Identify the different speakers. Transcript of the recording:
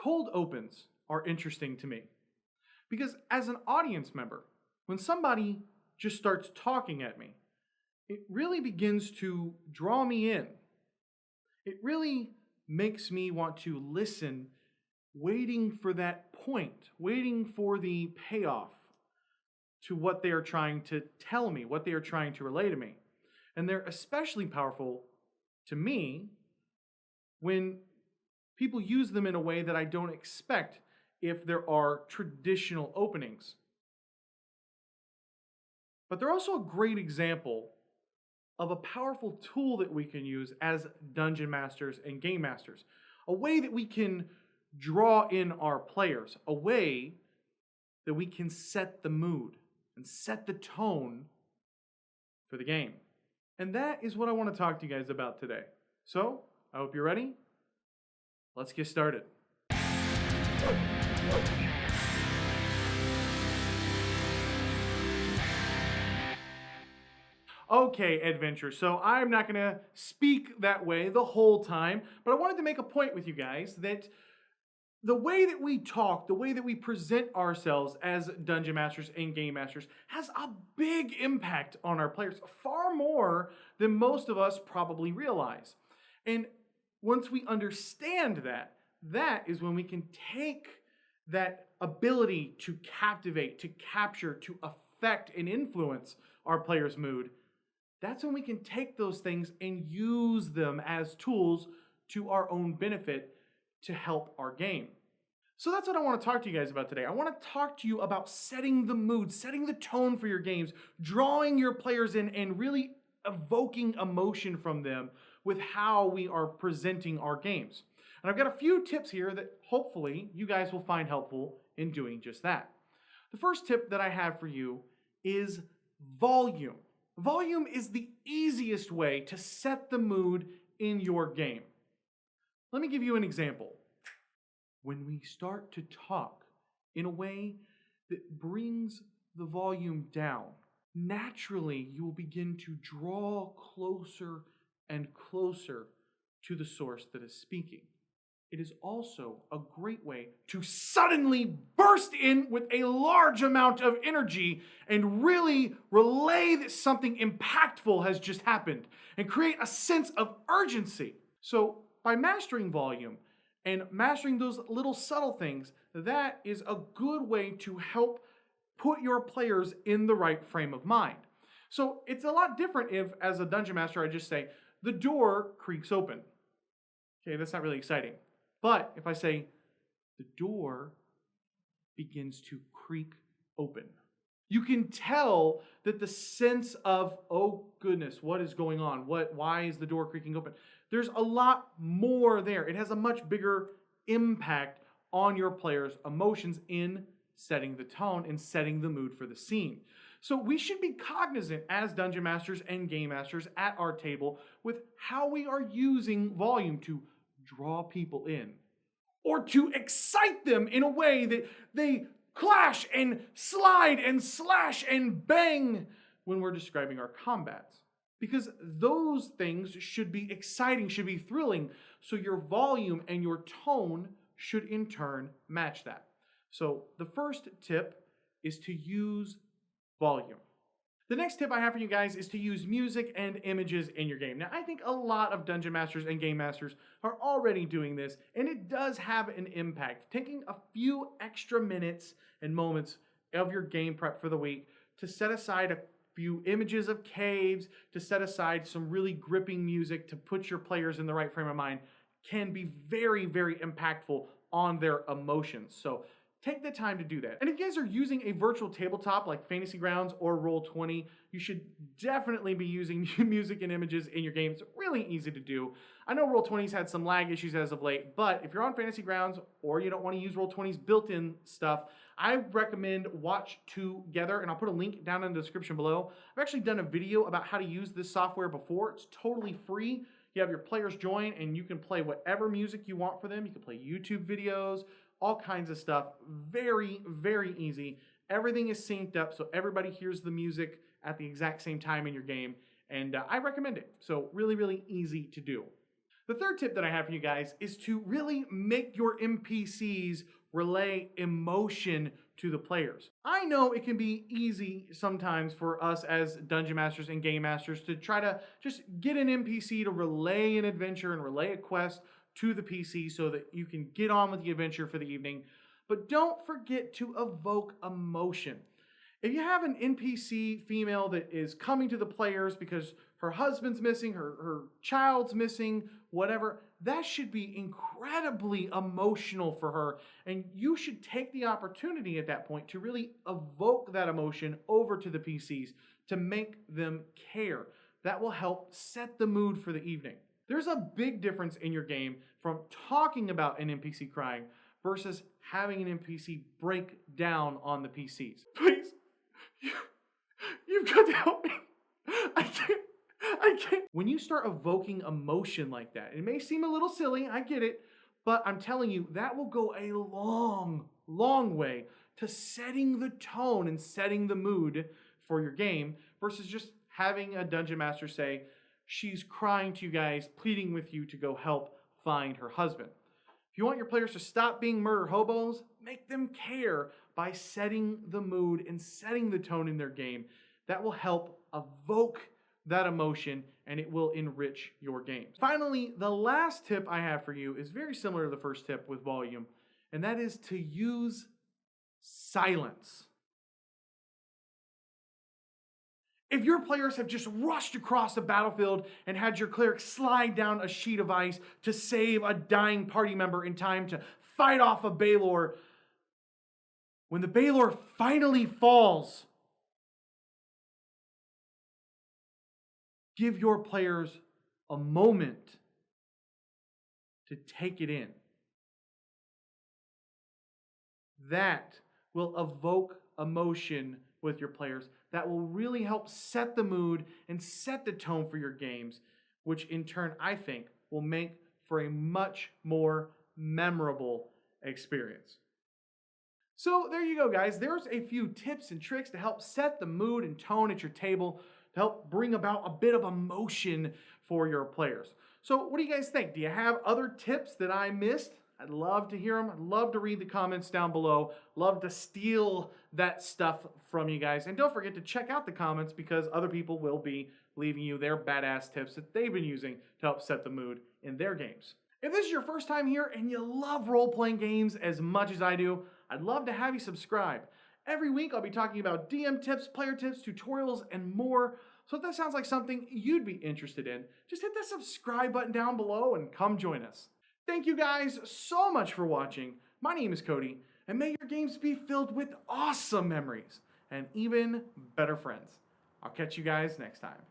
Speaker 1: cold opens are interesting to me because as an audience member, when somebody just starts talking at me, it really begins to draw me in. It really makes me want to listen, waiting for that point, waiting for the payoff to what they are trying to tell me, what they are trying to relay to me. And they're especially powerful to me when people use them in a way that I don't expect if there are traditional openings. But they're also a great example of a powerful tool that we can use as dungeon masters and game masters. A way that we can draw in our players. A way that we can set the mood and set the tone for the game. And that is what I want to talk to you guys about today. So, I hope you're ready. Let's get started. Okay, adventure. So I'm not going to speak that way the whole time, but I wanted to make a point with you guys that the way that we talk, the way that we present ourselves as dungeon masters and game masters has a big impact on our players, far more than most of us probably realize. And once we understand that, that is when we can take that ability to captivate, to capture, to affect and influence our players' mood. That's when we can take those things and use them as tools to our own benefit to help our game. So that's what I want to talk to you guys about today. I want to talk to you about setting the mood, setting the tone for your games, drawing your players in and really evoking emotion from them with how we are presenting our games. And I've got a few tips here that hopefully you guys will find helpful in doing just that. The first tip that I have for you is volume. Volume is the easiest way to set the mood in your game. Let me give you an example. When we start to talk in a way that brings the volume down, naturally you will begin to draw closer and closer to the source that is speaking. It is also a great way to suddenly burst in with a large amount of energy and really relay that something impactful has just happened and create a sense of urgency. So by mastering volume and mastering those little subtle things, that is a good way to help put your players in the right frame of mind. So it's a lot different if, as a dungeon master, I just say, the door creaks open. Okay, that's not really exciting. But if I say, the door begins to creak open, you can tell that the sense of, oh goodness, what is going on? Why is the door creaking open? There's a lot more there. It has a much bigger impact on your players' emotions in setting the tone and setting the mood for the scene. So we should be cognizant as dungeon masters and game masters at our table with how we are using volume to draw people in, or to excite them in a way that they clash and slide and slash and bang when we're describing our combats. Because those things should be exciting, should be thrilling, so your volume and your tone should in turn match that. So the first tip is to use volume. The next tip I have for you guys is to use music and images in your game. Now, I think a lot of dungeon masters and game masters are already doing this, and it does have an impact. Taking a few extra minutes and moments of your game prep for the week to set aside a few images of caves, to set aside some really gripping music to put your players in the right frame of mind can be very, very impactful on their emotions. So take the time to do that. And if you guys are using a virtual tabletop like Fantasy Grounds or Roll20, you should definitely be using music and images in your game. It's really easy to do. I know Roll20's had some lag issues as of late, but if you're on Fantasy Grounds or you don't want to use Roll20's built-in stuff, I recommend Watch Together, and I'll put a link down in the description below. I've actually done a video about how to use this software before. It's totally free. You have your players join, and you can play whatever music you want for them. You can play YouTube videos, all kinds of stuff. Very, very easy. Everything is synced up so everybody hears the music at the exact same time in your game, and I recommend it. So really, really easy to do. The third tip that I have for you guys is to really make your NPCs relay emotion to the players. I know it can be easy sometimes for us as dungeon masters and game masters to try to just get an NPC to relay an adventure and relay a quest to the PC so that you can get on with the adventure for the evening. But don't forget to evoke emotion. If you have an NPC female that is coming to the players because her husband's missing, her child's missing, whatever, that should be incredibly emotional for her. And you should take the opportunity at that point to really evoke that emotion over to the PCs to make them care. That will help set the mood for the evening. There's a big difference in your game from talking about an NPC crying versus having an NPC break down on the PCs. Please, you've got to help me. I can't. When you start evoking emotion like that, it may seem a little silly, I get it, but I'm telling you, that will go a long way to setting the tone and setting the mood for your game versus just having a dungeon master say, she's crying to you guys, pleading with you to go help find her husband. If you want your players to stop being murder hobos, make them care by setting the mood and setting the tone in their game. That will help evoke that emotion and it will enrich your game. Finally, the last tip I have for you is very similar to the first tip with volume, and that is to use silence. If your players have just rushed across the battlefield and had your cleric slide down a sheet of ice to save a dying party member in time to fight off a Balor, when the Balor finally falls, give your players a moment to take it in. That will evoke emotion with your players. That will really help set the mood and set the tone for your games, which in turn, I think, will make for a much more memorable experience. So there you go, guys. There's a few tips and tricks to help set the mood and tone at your table, to help bring about a bit of emotion for your players. So what do you guys think? Do you have other tips that I missed? I'd love to hear them. I'd love to read the comments down below. Love to steal that stuff from you guys. And don't forget to check out the comments because other people will be leaving you their badass tips that they've been using to help set the mood in their games. If this is your first time here and you love role-playing games as much as I do, I'd love to have you subscribe. Every week I'll be talking about DM tips, player tips, tutorials, and more. So if that sounds like something you'd be interested in, just hit the subscribe button down below and come join us. Thank you guys so much for watching. My name is Cody, and may your games be filled with awesome memories and even better friends. I'll catch you guys next time.